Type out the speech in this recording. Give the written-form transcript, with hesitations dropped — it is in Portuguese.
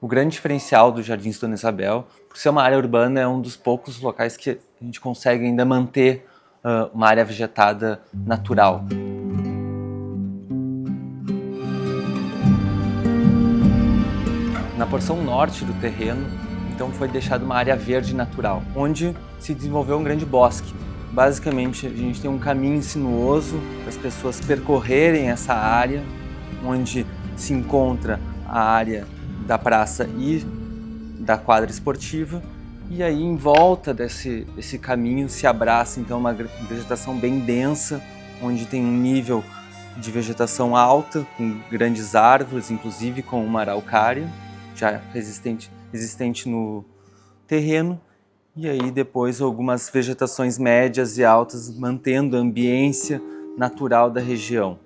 O grande diferencial do Jardins Dona Isabel, por ser uma área urbana, é um dos poucos locais que a gente consegue ainda manter uma área vegetada natural. Na porção norte do terreno, então, foi deixada uma área verde natural, onde se desenvolveu um grande bosque. Basicamente, a gente tem um caminho sinuoso para as pessoas percorrerem essa área, onde se encontra a área da praça e da quadra esportiva, e aí em volta desse caminho se abraça então uma vegetação bem densa, onde tem um nível de vegetação alta, com grandes árvores, inclusive com uma araucária, já existente no terreno, e aí depois algumas vegetações médias e altas, mantendo a ambiência natural da região.